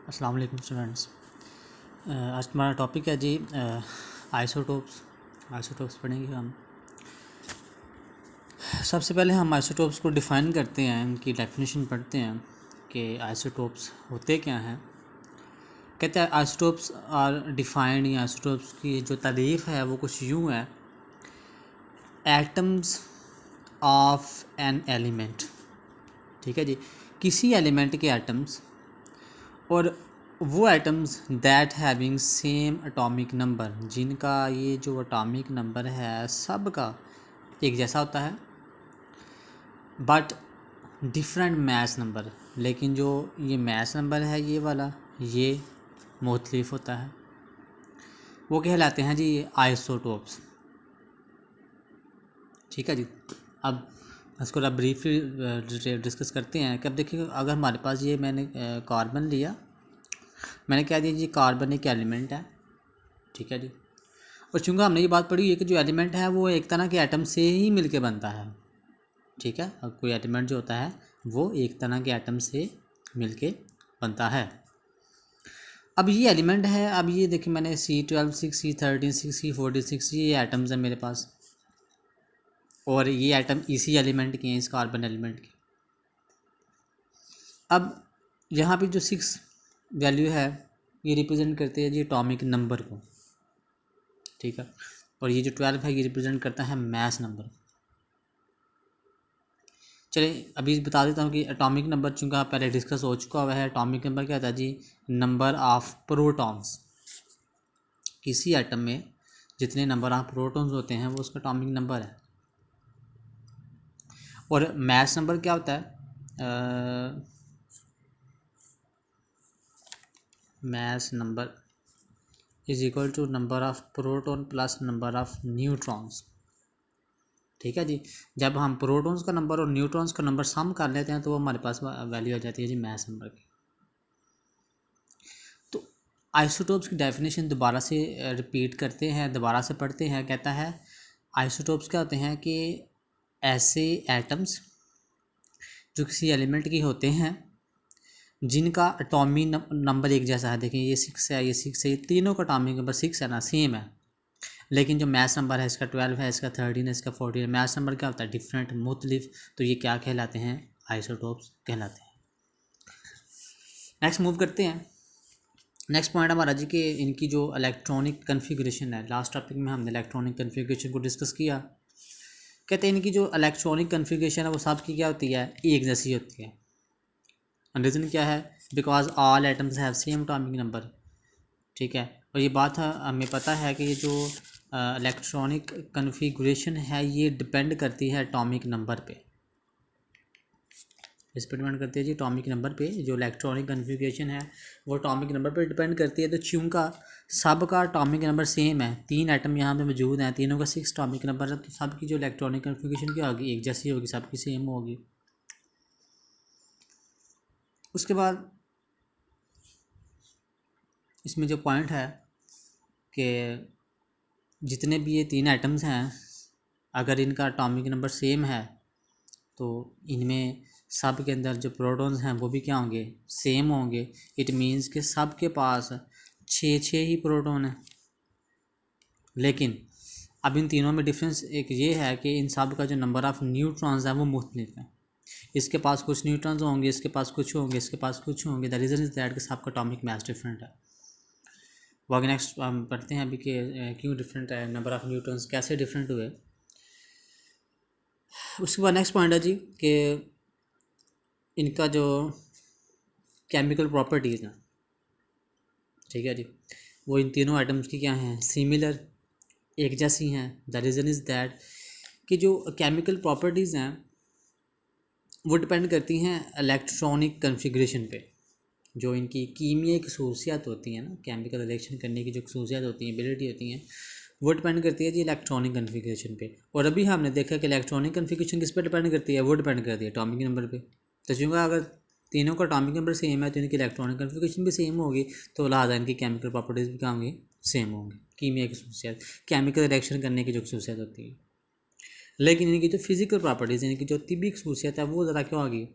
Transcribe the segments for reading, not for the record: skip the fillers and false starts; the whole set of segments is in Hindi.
अस्सलाम वालेकुम स्टूडेंट्स। आज हमारा टॉपिक है जी आइसोटोप्स पढ़ेंगे हम। सबसे पहले हम आइसोटोप्स को डिफ़ाइन करते हैं, उनकी डेफिनेशन पढ़ते हैं कि आइसोटोप्स होते क्या हैं। कहते हैं आइसोटोप्स आर डिफाइंड, या आइसोटोप्स की जो तारीफ़ है वो कुछ यूँ है, एटम्स ऑफ एन एलिमेंट। ठीक है जी, किसी एलिमेंट के एटम्स और वो atoms that having same atomic number, जिनका ये जो एटॉमिक नंबर है सब का एक जैसा होता है, बट डिफरेंट मैस नंबर, लेकिन जो ये मैस नंबर है ये वाला ये मुख्तलिफ होता है, वो कहलाते हैं जी आइसोटोप्स। ठीक है जी। अब इसको अब ब्रीफली डिस्कस करते हैं कि अब देखिए, अगर हमारे पास ये मैंने कार्बन लिया, मैंने कह दिया जी कार्बन एक एलिमेंट है। ठीक है जी। और चूँकि हमने ये बात पढ़ी है कि जो एलिमेंट है वो एक तरह के एटम से ही मिलके बनता है। ठीक है, अब कोई एलिमेंट जो होता है वो एक तरह के एटम से मिलके बनता है। अब ये एलिमेंट है, अब ये देखिए मैंने C12 6 C13 6 C46 ये एटम्स हैं मेरे पास, और ये एटम इसी एलिमेंट के हैं, इस कार्बन एलिमेंट के। अब यहाँ पे जो 6 वैल्यू है ये रिप्रेजेंट करती है जी एटॉमिक नंबर को। ठीक है, और ये जो 12 है ये रिप्रेजेंट करता है मैस नंबर। चलिए अभी बता देता हूँ कि एटॉमिक नंबर चूँकि आप पहले डिस्कस हो चुका हुआ है। एटॉमिक नंबर क्या होता है जी? Number of protons. किसी एटम में जितने नंबर ऑफ प्रोटॉन्स होते हैं वो उसका एटॉमिक नंबर है। और मैस नंबर क्या होता है? Mass number is equal to number of proton plus number of neutrons. ठीक है जी, जब हम प्रोटॉन्स का नंबर और न्यूट्रॉन्स का नंबर सम कर लेते हैं तो वो हमारे पास वैल्यू आ जाती है जी मैस नंबर की। तो आइसोटोप्स की डेफिनेशन दोबारा से रिपीट करते हैं, दोबारा से पढ़ते हैं। कहता है आइसोटोप्स क्या होते हैं कि ऐसे एटम्स जो किसी एलिमेंट के होते हैं जिनका एटॉमिक नंबर एक जैसा है। देखिए ये 6 है, ये 6 है, ये तीनों का एटॉमिक नंबर 6 है ना, सेम है, लेकिन जो मैस नंबर है इसका 12 है, इसका 13 है, इसका 14 है। मैस नंबर क्या होता है? डिफरेंट, मुख्तलिफ। तो ये क्या कहलाते हैं? आइसोटोप्स कहलाते हैं। नेक्स्ट मूव करते हैं। नेक्स्ट पॉइंट हमारा जी कि इनकी जो इलेक्ट्रॉनिक कन्फिग्रेशन है, लास्ट टॉपिक में हमने इलेक्ट्रॉनिक कन्फिग्रेशन को डिस्कस किया। कहते हैं इनकी जो इलेक्ट्रॉनिक कन्फिग्रेशन है वो सबकी क्या होती है? एक जैसी होती है। रीज़न क्या है? Because all atoms have same atomic number. ठीक है, और ये बात हमें पता है कि ये जो इलेक्ट्रॉनिक कन्फिगरेशन है ये डिपेंड करती है एटॉमिक नंबर पे। इस पर डिपेंड करती है जी एटॉमिक नंबर पे। जो इलेक्ट्रॉनिक कन्फिगरेशन है वो एटॉमिक नंबर पे डिपेंड करती है। तो चूँकि सब का एटॉमिक नंबर सेम है, 3 एटम यहाँ पे मौजूद हैं, तीनों का 6 एटॉमिक नंबर है, तो सब की जो इलेक्ट्रॉनिक कन्फिगरेशन क्या होगी? एक जैसी होगी, सबकी सेम होगी। उसके बाद इसमें जो पॉइंट है कि जितने भी ये 3 एटम्स हैं अगर इनका एटॉमिक नंबर सेम है तो इनमें सब के अंदर जो प्रोटॉन्स हैं वो भी क्या होंगे? सेम होंगे। इट मीन्स कि सब के पास 6 ही प्रोटॉन हैं। लेकिन अब इन तीनों में डिफरेंस एक ये है कि इन सब का जो नंबर ऑफ़ न्यूट्रॉन्स है वो मुख्तलिफ है। इसके पास कुछ न्यूट्रॉन्स होंगे, इसके पास कुछ होंगे, इसके पास कुछ होंगे। द रीज़न इज़ दैट कि सबका एटॉमिक मास डिफरेंट है। वो आगे नेक्स्ट हम पढ़ते हैं अभी कि क्यों डिफरेंट है, नंबर ऑफ़ न्यूट्रॉन्स कैसे डिफरेंट हुए। उसके बाद नेक्स्ट पॉइंट है जी कि इनका जो केमिकल प्रॉपर्टीज़ हैं, ठीक है जी, वो इन तीनों आइटम्स की क्या हैं? सिमिलर, एक जैसी हैं। द रीज़न इज़ दैट कि जो केमिकल प्रॉपर्टीज़ हैं वो डिपेंड करती हैं इलेक्ट्रॉनिक कन्फिग्रेशन पे। जो इनकी कीमियाई खसूसियात होती हैं ना, केमिकल रिएक्शन करने की जो खसूसियात होती हैं, एबिलिटी होती हैं, वो डिपेंड करती है जी इलेक्ट्रॉनिक कन्फिग्रेशन पे। और अभी हमने देखा कि इलेक्ट्रॉनिक कन्फिग्रेशन किस पे डिपेंड करती है? वो डिपेंड करती है एटॉमिक नंबर पे। तो चूँकि अगर तीनों का एटॉमिक नंबर सेम है तो इनकी इलेक्ट्रॉनिक कन्फिग्रेशन भी सेम होगी, तो लिहाजा इनकी केमिकल प्रॉपर्टीज़ भी क्या होंगी? सेम होंगी। कीमियाई खसूसियात, केमिकल रिएक्शन करने की जो खसूसियात होती है। लेकिन इनकी जो फिज़िकल प्रॉपर्टीज़, इनकी जो तिब्बी खसूसियात है वो ज़रा क्या होगी?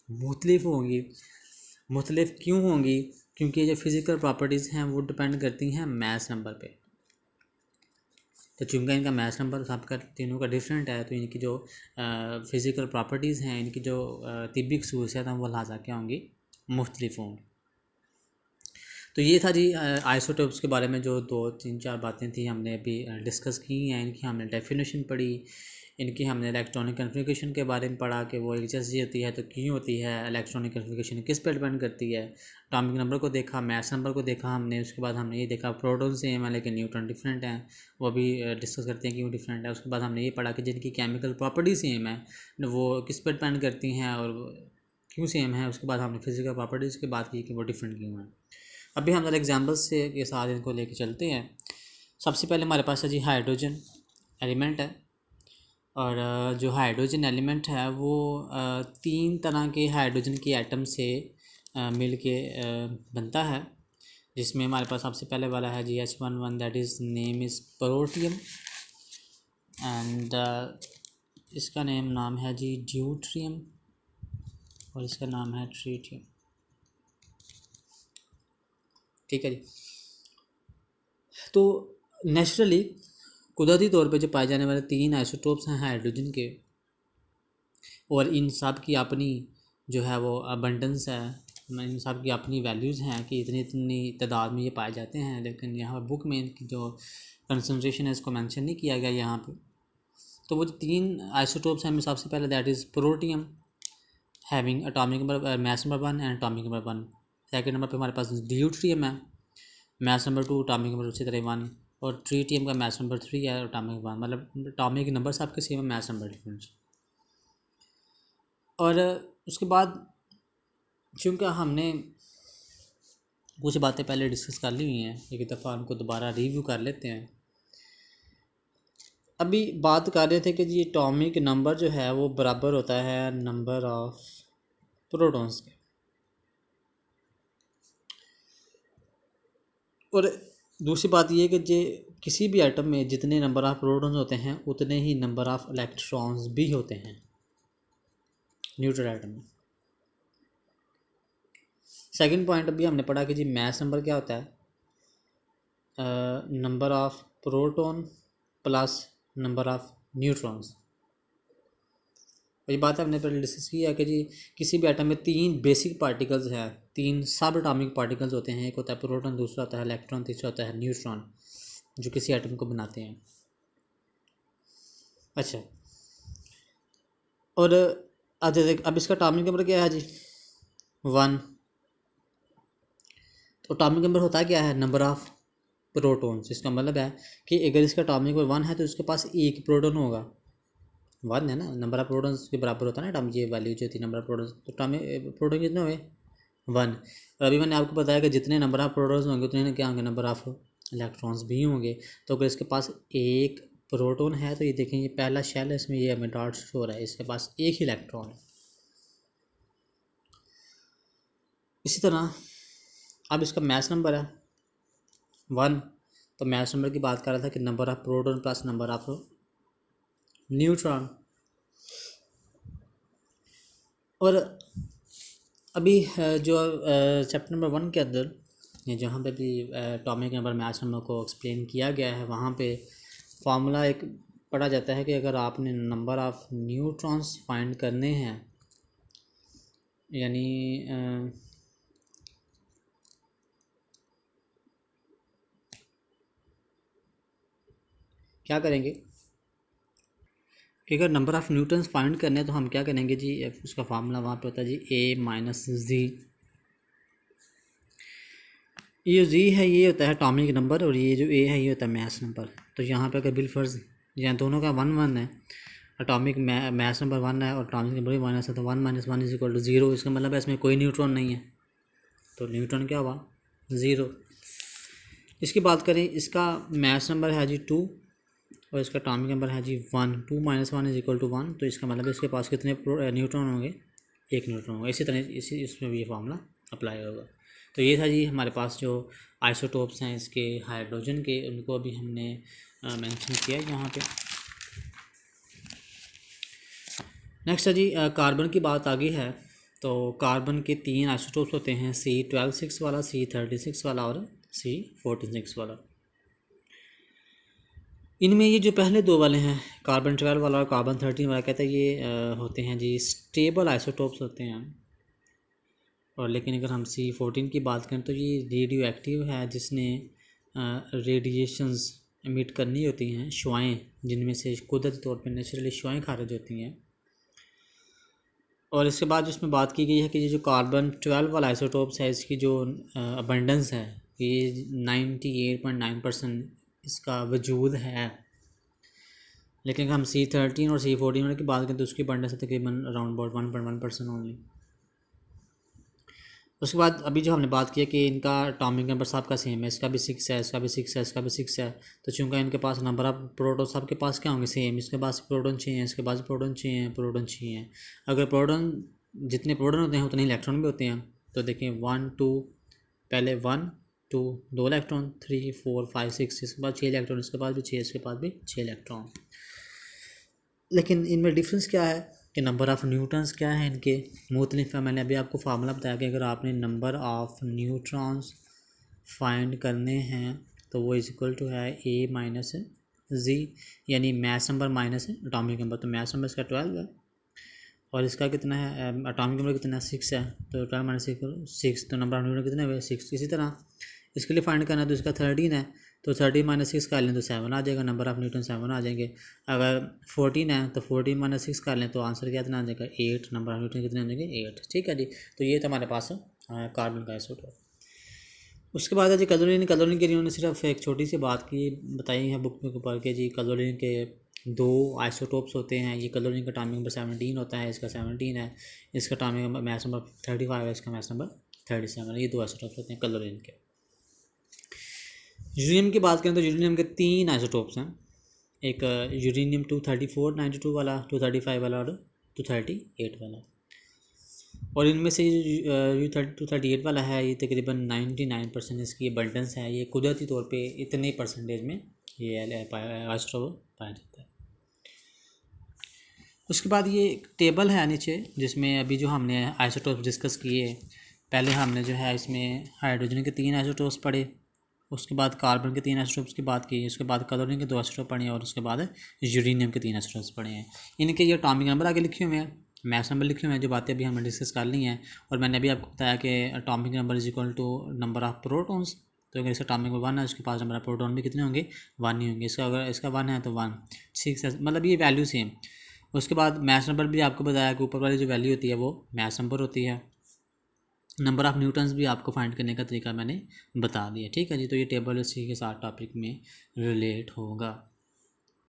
मुख्तलिफ होंगी। मुख्तलिफ क्यों होंगी? क्योंकि ये जो फिज़िकल प्रॉपर्टीज़ हैं वो डिपेंड करती हैं मैस नंबर पे। तो चूँकि इनका मैस नंबर सबका तीनों का डिफरेंट है, तो इनकी जो फ़िज़िकल प्रॉपर्टीज़ हैं, इनकी जो तिब्बी खसूसियात हैं, वो लिहाजा क्या होंगी, मुख्तलिफ होंगी। तो ये था जी आइसोटोप्स के बारे में जो 2-3-4 बातें थी हमने अभी डिस्कस की हैं। इनकी हमने डेफिनेशन पढ़ी, इनकी हमने इलेक्ट्रॉनिक कन्फिग्रेशन के बारे में पढ़ा कि वो एक जैसी होती है तो क्यों होती है, इलेक्ट्रॉनिक कन्फिग्रेशन किस पर डिपेंड करती है। एटॉमिक नंबर को देखा, मैस नंबर को देखा हमने। उसके बाद हमने ये देखा प्रोटॉन सेम है लेकिन न्यूट्रॉन डिफरेंट हैं, वो भी डिस्कस करते हैं क्यों डिफरेंट है। उसके बाद हमने ये पढ़ा कि जिनकी केमिकल प्रॉपर्टी सेम है वो किस पर डिपेंड करती हैं और क्यों सेम है। उसके बाद हमने फिजिकल प्रॉपर्टीज़ की बात की कि वो डिफरेंट क्यों हैं। अभी हम ज़रा एग्जाम्पल्स से के साथ इनको लेके चलते हैं। सबसे पहले हमारे पास है जी हाइड्रोजन एलिमेंट है, और जो हाइड्रोजन एलिमेंट है वो 3 तरह के हाइड्रोजन के एटम से मिल के बनता है, जिसमें हमारे पास सबसे पहले वाला है जी H11, that is name is protium, and इसका नाम है जी ड्यूट्रियम, और इसका नाम है ट्रीटियम। ठीक है जी। तो नेचुरली कुदरती तौर पे जो पाए जाने वाले 3 आइसोटोप्स हैं हाइड्रोजन के, और इन सब की अपनी जो है वो अबंडेंस है, इन सब की अपनी वैल्यूज़ हैं कि इतनी इतनी तादाद में ये पाए जाते हैं, लेकिन यहाँ पर बुक में इनकी जो कंसंट्रेशन है इसको मेंशन नहीं किया गया यहाँ पे। तो वो जो 3 आइसोटोप्स हैं, सबसे पहले that is protium having atomic number mass number 1 and atomic number 1। Second number पे हमारे पास ड्यूट्रियम है, मैस नंबर 2, एटॉमिक नंबर उसी तरह 1, और ट्रीटियम का मैस नंबर 3 है, एटॉमिक 1, मतलब एटॉमिक नंबर सबके सेम है, मैस नंबर डिफरेंस। और उसके बाद चूँकि हमने कुछ बातें पहले डिस्कस कर ली हुई हैं, एक दफ़ा उनको दोबारा रिव्यू कर लेते हैं। अभी बात कर रहे थे कि जी एटॉमिक नंबर जो है वो बराबर होता है नंबर ऑफ प्रोटॉन्स के, और दूसरी बात ये कि जे किसी भी एटम में जितने नंबर ऑफ प्रोटॉन्स होते हैं उतने ही नंबर ऑफ इलेक्ट्रॉन्स भी होते हैं न्यूट्रल एटम में। सेकंड पॉइंट अभी हमने पढ़ा कि जी मैस नंबर क्या होता है, number of proton plus number of neutrons. ये बात हमने पहले डिस्कस की है कि जी किसी भी एटम में 3 बेसिक पार्टिकल्स हैं, 3 सब एटॉमिक पार्टिकल्स होते हैं। एक होता है प्रोटॉन, दूसरा होता है इलेक्ट्रॉन, तीसरा होता है न्यूट्रॉन, जो किसी एटम को बनाते हैं। अच्छा, और अब इसका एटॉमिक नंबर क्या है जी 1। तो एटॉमिक नंबर होता है क्या है, नंबर ऑफ प्रोटॉन्स। इसका मतलब है कि अगर इसका एटॉमिक नंबर 1 है तो इसके पास एक प्रोटॉन होगा, 1 है ना, नंबर ऑफ प्रोटॉन्स के बराबर होता है ना एटॉमिक, ये वैल्यू जो थी नंबर ऑफ प्रोटॉन्स, तो एटॉमिक प्रोटॉन कितने हुए 1। और अभी मैंने आपको बताया कि जितने नंबर ऑफ प्रोटॉन्स होंगे उतने क्या होंगे, नंबर ऑफ इलेक्ट्रॉन्स भी होंगे। तो अगर इसके पास एक प्रोटॉन है तो ये देखें, ये पहला शेल है, इसमें ये हमें डॉट शो हो रहा है, इसके पास एक ही इलेक्ट्रॉन है। इसी तरह अब इसका मैस नंबर है 1, तो मैस नंबर की बात कर रहा था कि number of proton plus number of neutron. और अभी जो चैप्टर नंबर 1 के अंदर जहाँ पे भी एटॉमिक नंबर मैस नंबर को एक्सप्लेन किया गया है, वहाँ पे फार्मूला एक पढ़ा जाता है कि अगर आपने नंबर ऑफ़ न्यूट्रॉन्स फाइंड करने हैं, यानी क्या करेंगे कि अगर नंबर ऑफ़ न्यूट्रॉन्स फाइंड करने हैं तो हम क्या करेंगे जी, उसका फार्मूला वहाँ पे होता है जी A-Z। ये जी है, ये होता है एटॉमिक नंबर, और ये जो ए है ये होता है मैस नंबर। तो यहाँ पे अगर बिलफर्ज यहाँ दोनों का 1-1 है, एटॉमिक मैस नंबर 1 है और एटॉमिक नंबर भी 1 है, तो 1 - 1 = 0। इसका मतलब है इसमें कोई न्यूट्रॉन नहीं है, तो न्यूट्रॉन क्या हुआ 0। इसकी बात करें, इसका मैस नंबर है जी 2 और इसका एटॉमिक नंबर है जी 1। 2 - 1 = 1, तो इसका मतलब इसके पास कितने न्यूट्रॉन होंगे, एक न्यूट्रॉन होगा। इसी तरह इसमें भी ये फार्मूला अप्लाई होगा। तो ये था जी हमारे पास जो आइसोटोप्स हैं इसके हाइड्रोजन के, उनको अभी हमने मेंशन किया है यहाँ पे। नेक्स्ट है जी कार्बन की बात आगे है। तो कार्बन के 3 आइसोटोप्स होते हैं, C12 वाला, C36 वाला और C14 वाला। इनमें ये जो पहले दो वाले हैं, कार्बन 12 वाला और कार्बन 13 वाला, कहते हैं ये होते हैं जी स्टेबल आइसोटोप्स होते हैं। और लेकिन अगर हम C14 की बात करें तो ये रेडियो एक्टिव है, जिसने रेडिएशंस एमिट करनी होती हैं, शुआएँ, जिनमें से कुदरती तौर पे नेचुरली शुआएँ खारिज होती हैं। और इसके बाद जिसमें बात की गई है कि ये जो कार्बन 12 वाला आइसोटोप्स है, इसकी जो अबंडेंस है, ये 98.9% इसका वजूद है। लेकिन हम C13 और C14 की बात करें तो उसकी अबंडेंस है तकरीबन अराउंड अबाउट 1.1% ओनली। उसके बाद अभी जो हमने बात की है कि इनका एटॉमिक नंबर सबका सेम है, इसका भी 6 है, इसका भी 6 है, इसका भी 6 है। तो चूँकि इनके पास नंबर ऑफ प्रोटॉन सबके पास क्या होंगे, सेम। इसके पास प्रोटॉन 6 हैं, इसके पास प्रोटॉन 6 हैं, प्रोटॉन 6 हैं। अगर प्रोटॉन जितने प्रोटॉन होते हैं उतने इलेक्ट्रॉन भी होते हैं। तो देखें 1 2, पहले 1 2 2 इलेक्ट्रॉन, 3 4 5 6, इसके बाद 6 इलेक्ट्रॉन, इसके पास भी 6, इसके पास भी 6 इलेक्ट्रॉन। लेकिन इनमें डिफरेंस क्या है कि नंबर ऑफ़ न्यूट्रॉन्स क्या है इनके मुख्तलिफ है। मैंने अभी आपको फार्मूला बताया कि अगर आपने नंबर ऑफ़ न्यूट्रॉन्स फाइंड करने हैं तो वो इज इक्वल टू है A माइनस Z, यानी mass number minus atomic number. तो मैस नंबर इसका 12 है और इसका कितना है, एटॉमिक नंबर कितना है, 6 है। तो 12 माइनस 6, तो नंबर ऑफ न्यूट्रॉन कितने हुए, 6। इसी तरह इसके लिए फाइंड करना है तो इसका 13 है, तो 13 माइनस 6 कर लें तो 7 आ जाएगा, नंबर ऑफ़ न्यूटन 7 आ जाएंगे। अगर 14 है तो 14 माइनस 6 कर लें तो आंसर क्या इतना आ जाएगा, 8। नंबर ऑफ़ न्यूटन कितने आ जाएंगे, 8। ठीक है जी। तो ये था हमारे पास कार्बन का आइसोटोप। उसके बाद है जी क्लोरीन। क्लोरीन के लिए उन्होंने सिर्फ एक छोटी सी बात की बताई है बुक में ऊपर के जी, क्लोरीन के 2 आइसोटोप्स होते हैं। ये क्लोरीन का एटॉमिक नंबर 17 होता है, इसका 17 है। इसका एटॉमिक नंबर मैस नंबर 35 है, इसका मैस नंबर 37 है। ये 2 आइसोटोप्स होते हैं क्लोरीन के। यूरेनियम की बात करें तो यूरेनियम के 3 आइसोटोप्स हैं। एक यूरेनियम 234 92 वाला, 235 वाला और 238 वाला। और इनमें से जो 238 वाला है ये तकरीबन 99% इसकी अबंडेंस है। ये कुदरती तौर पे इतने परसेंटेज में ये आइसोटोप पाया जाता है। उसके बाद ये एक टेबल है नीचे, जिसमें अभी जो हमने आइसोटोप डिस्कस किए, पहले हमने जो है इसमें हाइड्रोजन के 3 आइसोटोप्स पढ़े, उसके बाद कार्बन के 3 आइसोटोप्स की बात की, उसके बाद क्लोरीन के 2 आइसोटोप पढ़े और उसके बाद यूरेनियम के 3 आइसोटोप्स पढ़े हैं। इनके ये एटॉमिक नंबर आगे लिखे हुए हैं, मैस नंबर लिखे हुए हैं, जो बातें अभी हमने डिस्कस कर ली हैं। और मैंने अभी आपको बताया कि atomic number is equal to number of protons. तो अगर इसका एटॉमिक नंबर 1 है, उसके पास नंबर ऑफ प्रोटॉन भी कितने होंगे, 1 ही होंगे। इसका अगर इसका 1 है तो 1 6 है, मतलब ये वैल्यू सेम। उसके बाद मैस नंबर भी आपको बताया कि ऊपर वाली जो वैल्यू होती है वो मैस नंबर होती है। नंबर ऑफ़ न्यूटन्स भी आपको फाइंड करने का तरीका मैंने बता दिया। ठीक है जी। तो ये टेबल इसी के साथ टॉपिक में रिलेट होगा।